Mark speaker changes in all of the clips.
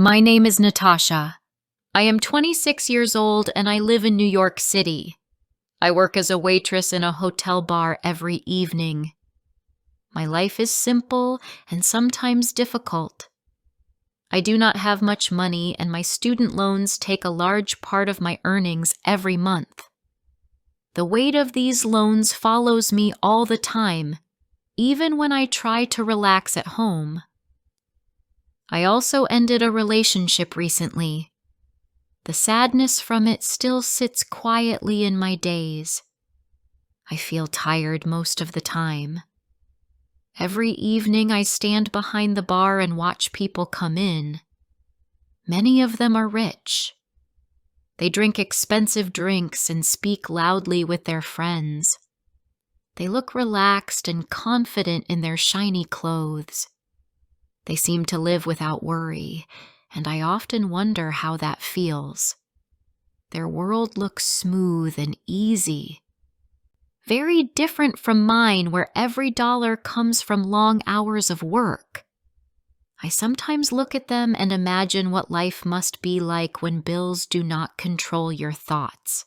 Speaker 1: My name is Natasha. I am 26 years old and I live in New York City. I work as a waitress in a hotel bar every evening. My life is simple and sometimes difficult. I do not have much money and my student loans take a large part of my earnings every month. The weight of these loans follows me all the time, even when I try to relax at home. I also ended a relationship recently. The sadness from it still sits quietly in my days. I feel tired most of the time. Every evening I stand behind the bar and watch people come in. Many of them are rich. They drink expensive drinks and speak loudly with their friends. They look relaxed and confident in their shiny clothes. They seem to live without worry, and I often wonder how that feels. Their world looks smooth and easy. Very different from mine, where every dollar comes from long hours of work. I sometimes look at them and imagine what life must be like when bills do not control your thoughts.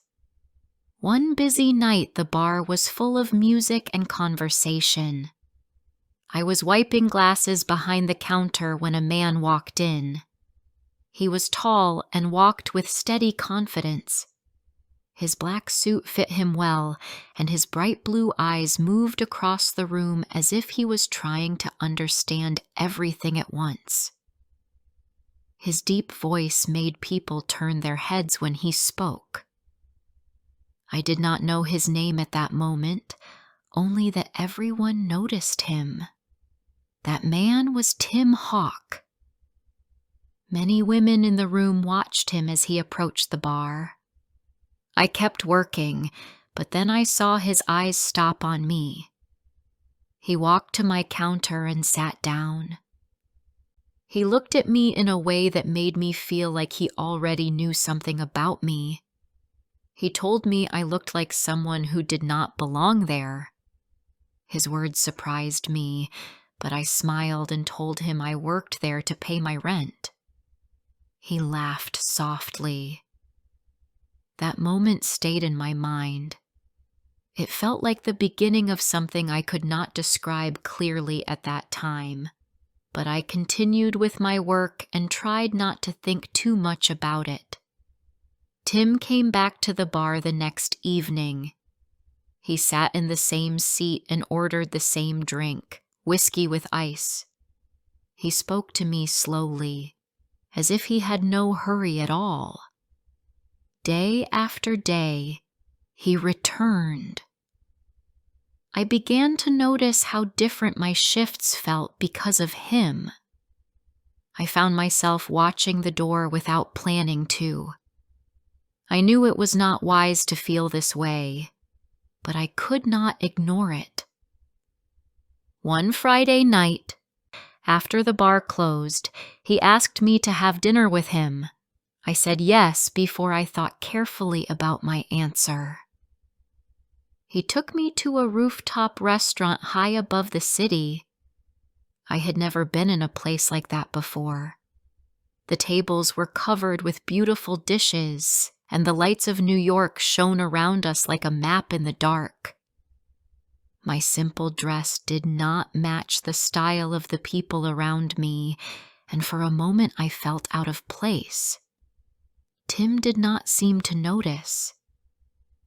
Speaker 1: One busy night, the bar was full of music and conversation. I was wiping glasses behind the counter when a man walked in. He was tall and walked with steady confidence. His black suit fit him well, and his bright blue eyes moved across the room as if he was trying to understand everything at once. His deep voice made people turn their heads when he spoke. I did not know his name at that moment, only that everyone noticed him. That man was Tim Hawk. Many women in the room watched him as he approached the bar. I kept working, but then I saw his eyes stop on me. He walked to my counter and sat down. He looked at me in a way that made me feel like he already knew something about me. He told me I looked like someone who did not belong there. His words surprised me, but I smiled and told him I worked there to pay my rent. He laughed softly. That moment stayed in my mind. It felt like the beginning of something I could not describe clearly at that time, but I continued with my work and tried not to think too much about it. Tim came back to the bar the next evening. He sat in the same seat and ordered the same drink, whiskey with ice. He spoke to me slowly, as if he had no hurry at all. Day after day, he returned. I began to notice how different my shifts felt because of him. I found myself watching the door without planning to. I knew it was not wise to feel this way, but I could not ignore it. One Friday night, after the bar closed, he asked me to have dinner with him. I said yes before I thought carefully about my answer. He took me to a rooftop restaurant high above the city. I had never been in a place like that before. The tables were covered with beautiful dishes, and the lights of New York shone around us like a map in the dark. My simple dress did not match the style of the people around me, and for a moment I felt out of place. Tim did not seem to notice.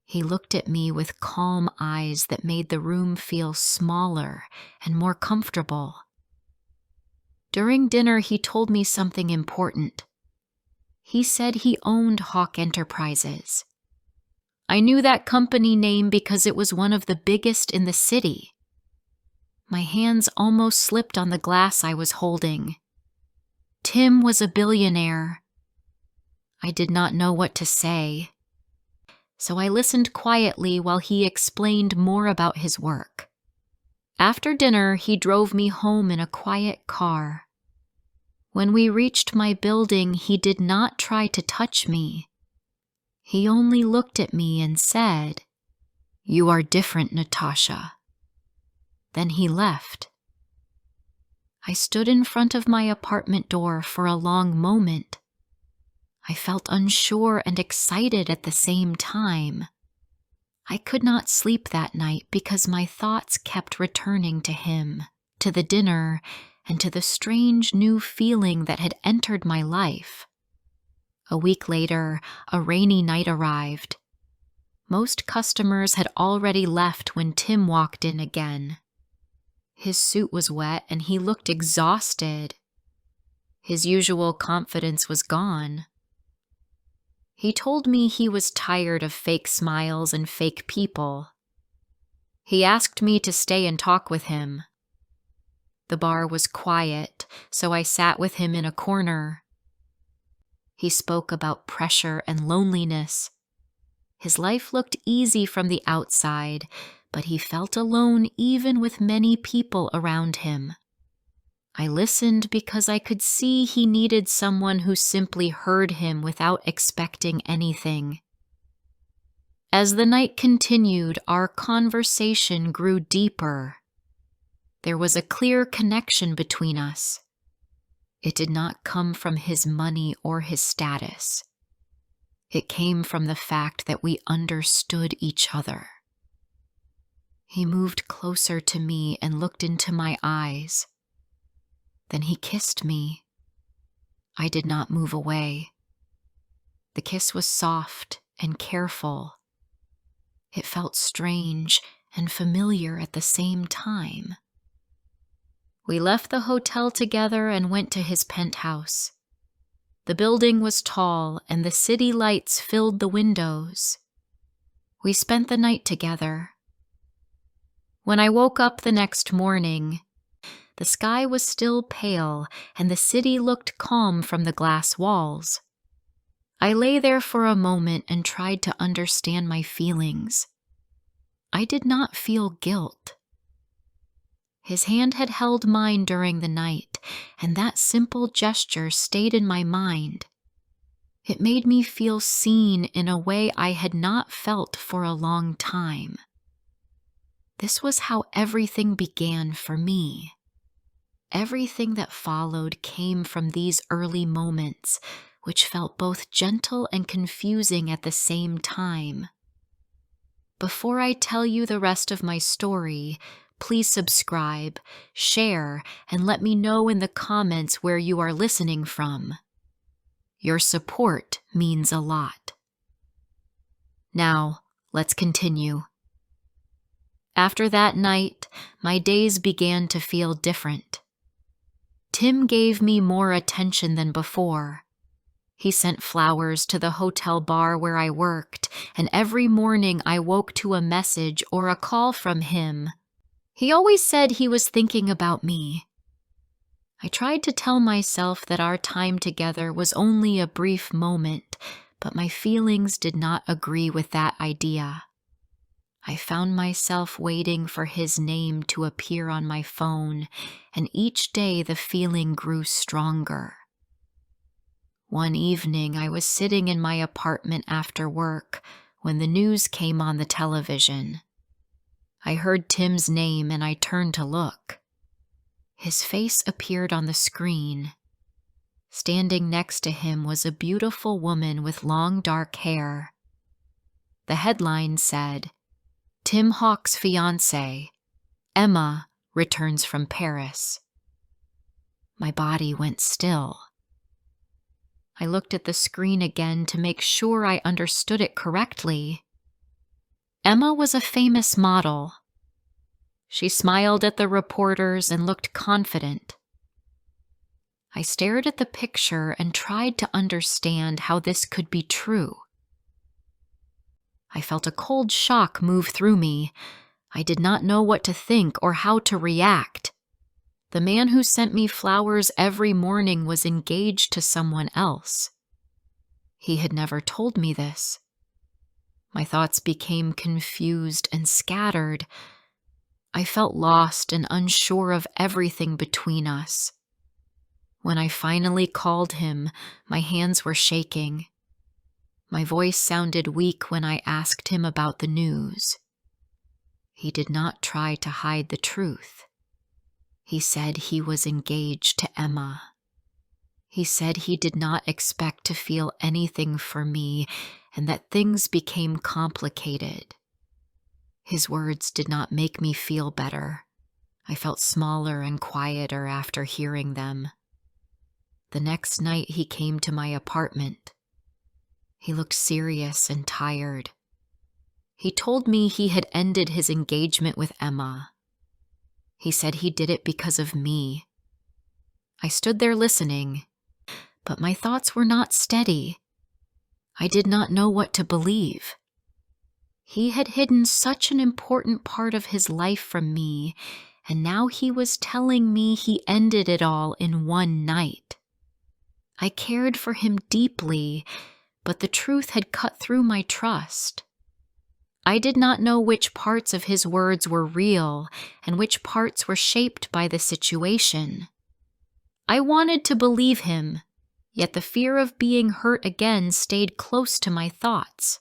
Speaker 1: He looked at me with calm eyes that made the room feel smaller and more comfortable. During dinner, he told me something important. He said he owned Hawk Enterprises. I knew that company name because it was one of the biggest in the city. My hands almost slipped on the glass I was holding. Tim was a billionaire. I did not know what to say, so I listened quietly while he explained more about his work. After dinner, he drove me home in a quiet car. When we reached my building, he did not try to touch me. He only looked at me and said, "You are different, Natasha." Then he left. I stood in front of my apartment door for a long moment. I felt unsure and excited at the same time. I could not sleep that night because my thoughts kept returning to him, to the dinner, and to the strange new feeling that had entered my life. A week later, a rainy night arrived. Most customers had already left when Tim walked in again. His suit was wet and he looked exhausted. His usual confidence was gone. He told me he was tired of fake smiles and fake people. He asked me to stay and talk with him. The bar was quiet, so I sat with him in a corner. He spoke about pressure and loneliness. His life looked easy from the outside, but he felt alone even with many people around him. I listened because I could see he needed someone who simply heard him without expecting anything. As the night continued, our conversation grew deeper. There was a clear connection between us. It did not come from his money or his status. It came from the fact that we understood each other. He moved closer to me and looked into my eyes. Then he kissed me. I did not move away. The kiss was soft and careful. It felt strange and familiar at the same time. We left the hotel together and went to his penthouse. The building was tall and the city lights filled the windows. We spent the night together. When I woke up the next morning, the sky was still pale and the city looked calm from the glass walls. I lay there for a moment and tried to understand my feelings. I did not feel guilt. His hand had held mine during the night, and that simple gesture stayed in my mind. It made me feel seen in a way I had not felt for a long time. This was how everything began for me. Everything that followed came from these early moments, which felt both gentle and confusing at the same time. Before I tell you the rest of my story, please subscribe, share, and let me know in the comments where you are listening from. Your support means a lot. Now, let's continue. After that night, my days began to feel different. Tim gave me more attention than before. He sent flowers to the hotel bar where I worked, and every morning I woke to a message or a call from him. He always said he was thinking about me. I tried to tell myself that our time together was only a brief moment, but my feelings did not agree with that idea. I found myself waiting for his name to appear on my phone, and each day the feeling grew stronger. One evening, I was sitting in my apartment after work when the news came on the television. I heard Tim's name and I turned to look. His face appeared on the screen. Standing next to him was a beautiful woman with long dark hair. The headline said, "Tim Hawk's fiancée, Emma, returns from Paris." My body went still. I looked at the screen again to make sure I understood it correctly. Emma was a famous model. She smiled at the reporters and looked confident. I stared at the picture and tried to understand how this could be true. I felt a cold shock move through me. I did not know what to think or how to react. The man who sent me flowers every morning was engaged to someone else. He had never told me this. My thoughts became confused and scattered. I felt lost and unsure of everything between us. When I finally called him, my hands were shaking. My voice sounded weak when I asked him about the news. He did not try to hide the truth. He said he was engaged to Emma. He said he did not expect to feel anything for me and that things became complicated. His words did not make me feel better. I felt smaller and quieter after hearing them. The next night he came to my apartment. He looked serious and tired. He told me he had ended his engagement with Emma. He said he did it because of me. I stood there listening, but my thoughts were not steady. I did not know what to believe. He had hidden such an important part of his life from me, and now he was telling me he ended it all in one night. I cared for him deeply, but the truth had cut through my trust. I did not know which parts of his words were real and which parts were shaped by the situation. I wanted to believe him, yet the fear of being hurt again stayed close to my thoughts.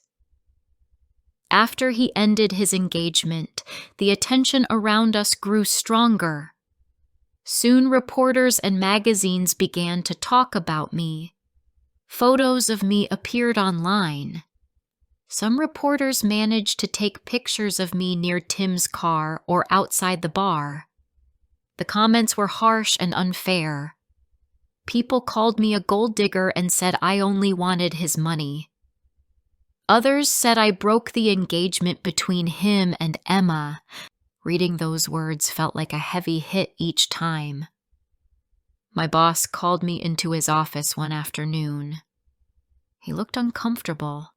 Speaker 1: After he ended his engagement, the attention around us grew stronger. Soon reporters and magazines began to talk about me. Photos of me appeared online. Some reporters managed to take pictures of me near Tim's car or outside the bar. The comments were harsh and unfair. People called me a gold digger and said I only wanted his money. Others said I broke the engagement between him and Emma. Reading those words felt like a heavy hit each time. My boss called me into his office one afternoon. He looked uncomfortable.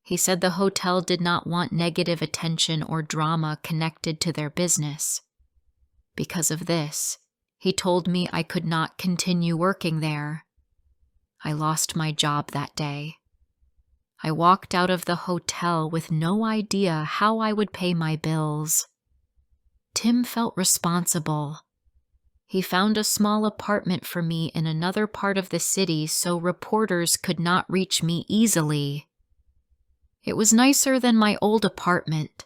Speaker 1: He said the hotel did not want negative attention or drama connected to their business. Because of this, he told me I could not continue working there. I lost my job that day. I walked out of the hotel with no idea how I would pay my bills. Tim felt responsible. He found a small apartment for me in another part of the city so reporters could not reach me easily. It was nicer than my old apartment.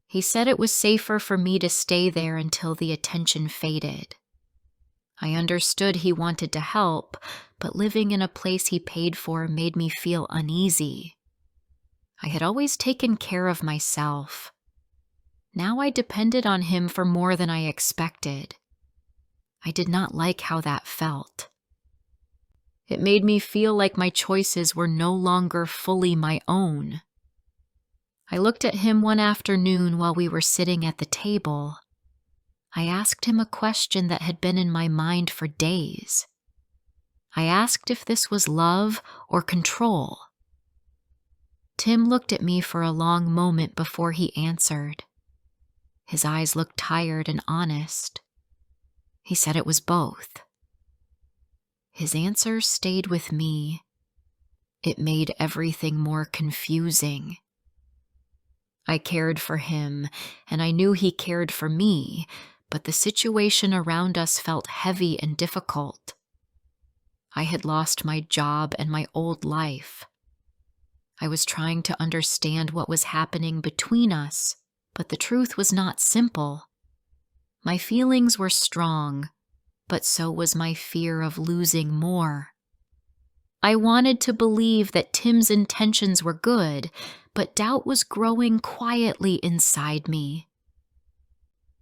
Speaker 1: He said it was safer for me to stay there until the attention faded. I understood he wanted to help, but living in a place he paid for made me feel uneasy. I had always taken care of myself. Now I depended on him for more than I expected. I did not like how that felt. It made me feel like my choices were no longer fully my own. I looked at him one afternoon while we were sitting at the table. I asked him a question that had been in my mind for days. I asked if this was love or control. Tim looked at me for a long moment before he answered. His eyes looked tired and honest. He said it was both. His answer stayed with me. It made everything more confusing. I cared for him, and I knew he cared for me, but the situation around us felt heavy and difficult. I had lost my job and my old life. I was trying to understand what was happening between us, but the truth was not simple. My feelings were strong, but so was my fear of losing more. I wanted to believe that Tim's intentions were good, but doubt was growing quietly inside me.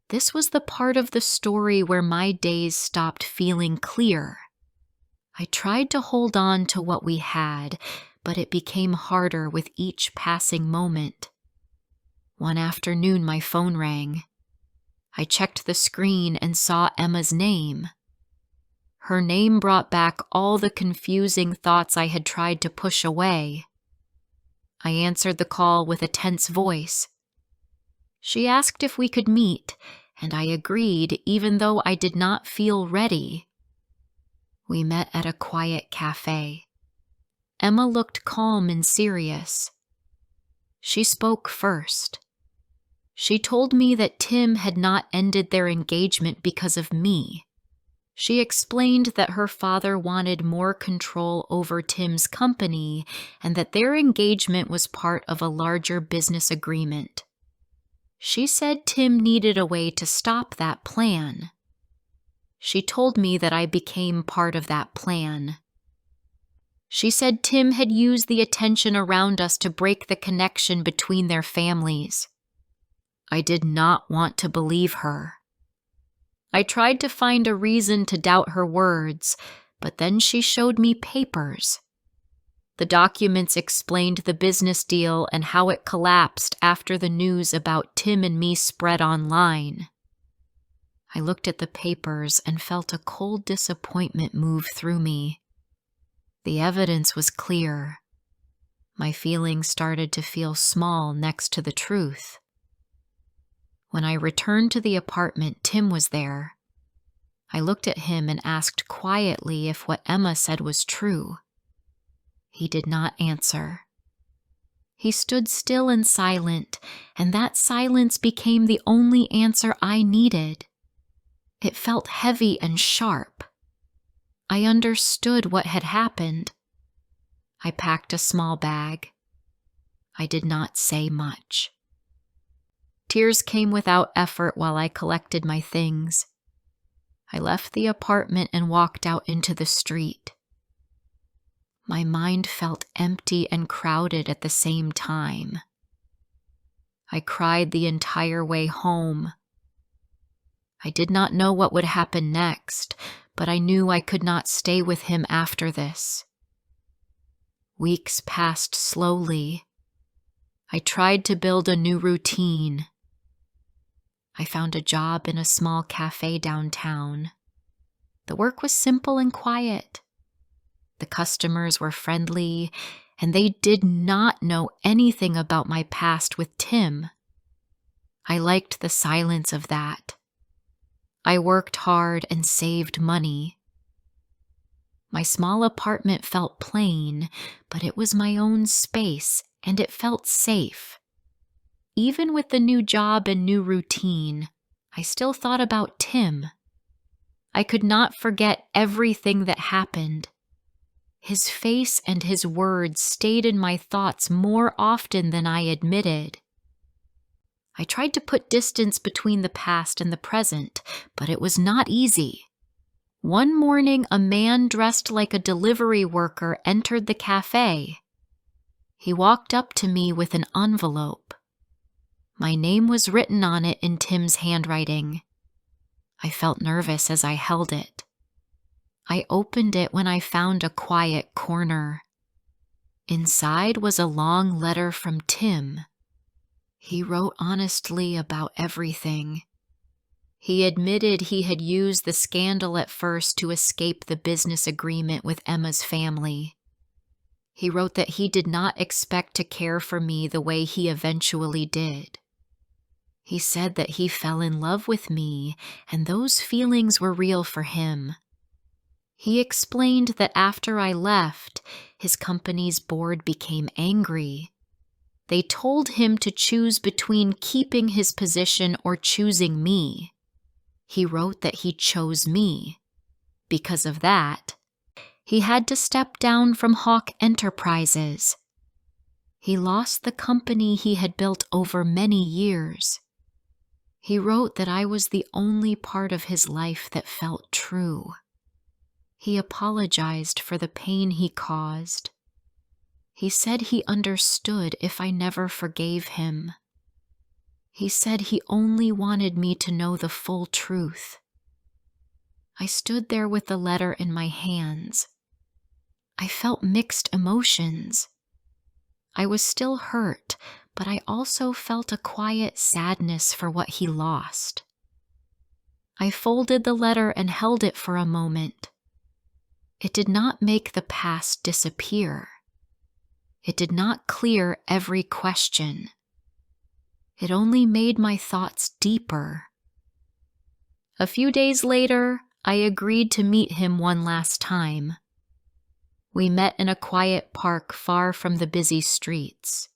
Speaker 1: This was the part of the story where my days stopped feeling clear. I tried to hold on to what we had, but it became harder with each passing moment. One afternoon, my phone rang. I checked the screen and saw Emma's name. Her name brought back all the confusing thoughts I had tried to push away. I answered the call with a tense voice. She asked if we could meet, and I agreed even though I did not feel ready. We met at a quiet cafe. Emma looked calm and serious. She spoke first. She told me that Tim had not ended their engagement because of me. She explained that her father wanted more control over Tim's company and that their engagement was part of a larger business agreement. She said Tim needed a way to stop that plan. She told me that I became part of that plan. She said Tim had used the attention around us to break the connection between their families. I did not want to believe her. I tried to find a reason to doubt her words, but then she showed me papers. The documents explained the business deal and how it collapsed after the news about Tim and me spread online. I looked at the papers and felt a cold disappointment move through me. The evidence was clear. My feelings started to feel small next to the truth. When I returned to the apartment, Tim was there. I looked at him and asked quietly if what Emma said was true. He did not answer. He stood still and silent, and that silence became the only answer I needed. It felt heavy and sharp. I understood what had happened. I packed a small bag. I did not say much. Tears came without effort while I collected my things. I left the apartment and walked out into the street. My mind felt empty and crowded at the same time. I cried the entire way home. I did not know what would happen next, but I knew I could not stay with him after this. Weeks passed slowly. I tried to build a new routine. I found a job in a small cafe downtown. The work was simple and quiet. The customers were friendly, and they did not know anything about my past with Tim. I liked the silence of that. I worked hard and saved money. My small apartment felt plain, but it was my own space, and it felt safe. Even with the new job and new routine, I still thought about Tim. I could not forget everything that happened. His face and his words stayed in my thoughts more often than I admitted. I tried to put distance between the past and the present, but it was not easy. One morning, a man dressed like a delivery worker entered the cafe. He walked up to me with an envelope. My name was written on it in Tim's handwriting. I felt nervous as I held it. I opened it when I found a quiet corner. Inside was a long letter from Tim. He wrote honestly about everything. He admitted he had used the scandal at first to escape the business agreement with Emma's family. He wrote that he did not expect to care for me the way he eventually did. He said that he fell in love with me, and those feelings were real for him. He explained that after I left, his company's board became angry. They told him to choose between keeping his position or choosing me. He wrote that he chose me. Because of that, he had to step down from Hawk Enterprises. He lost the company he had built over many years. He wrote that I was the only part of his life that felt true. He apologized for the pain he caused. He said he understood if I never forgave him. He said he only wanted me to know the full truth. I stood there with the letter in my hands. I felt mixed emotions. I was still hurt, but I also felt a quiet sadness for what he lost. I folded the letter and held it for a moment. It did not make the past disappear. It did not clear every question. It only made my thoughts deeper. A few days later, I agreed to meet him one last time. We met in a quiet park far from the busy streets.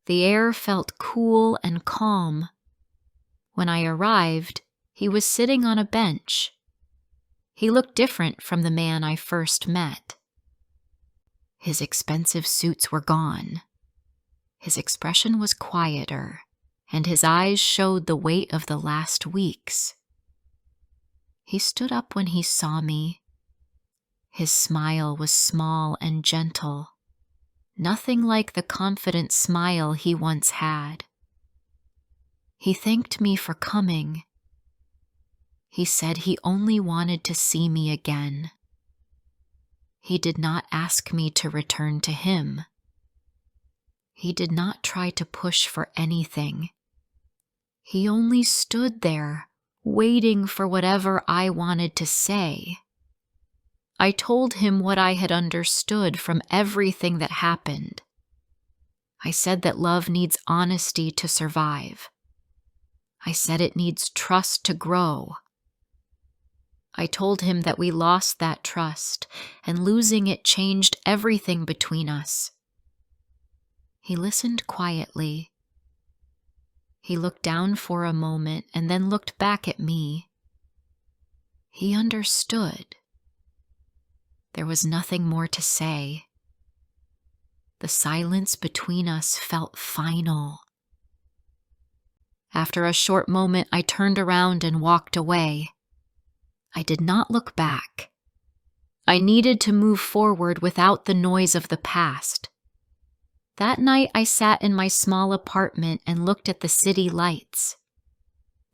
Speaker 1: The air felt cool and calm. When I arrived, he was sitting on a bench. He looked different from the man I first met. His expensive suits were gone. His expression was quieter. and his eyes showed the weight of the last weeks. He stood up when he saw me. His smile was small and gentle, nothing like the confident smile he once had. He thanked me for coming. He said he only wanted to see me again. He did not ask me to return to him. He did not try to push for anything. He only stood there, waiting for whatever I wanted to say. I told him what I had understood from everything that happened. I said that love needs honesty to survive. I said it needs trust to grow. I told him that we lost that trust, and losing it changed everything between us. He listened quietly. He looked down for a moment and then looked back at me. He understood. There was nothing more to say. The silence between us felt final. After a short moment, I turned around and walked away. I did not look back. I needed to move forward without the noise of the past. That night, I sat in my small apartment and looked at the city lights.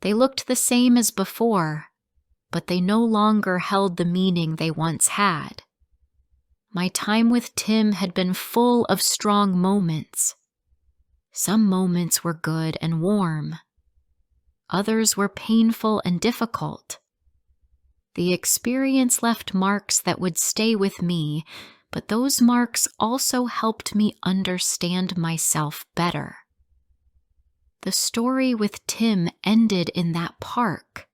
Speaker 1: They looked the same as before, but they no longer held the meaning they once had. My time with Tim had been full of strong moments. Some moments were good and warm. Others were painful and difficult. The experience left marks that would stay with me, but those marks also helped me understand myself better. The story with Tim ended in that park.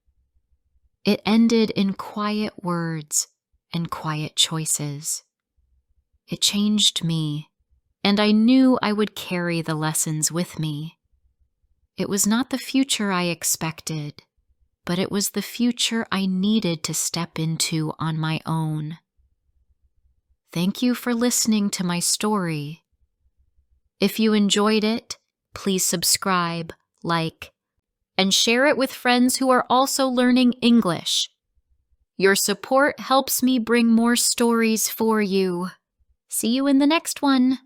Speaker 1: It ended in quiet words and quiet choices. It changed me, and I knew I would carry the lessons with me. It was not the future I expected, but it was the future I needed to step into on my own. Thank you for listening to my story. If you enjoyed it, please subscribe, like, and share it with friends who are also learning English. Your support helps me bring more stories for you. See you in the next one.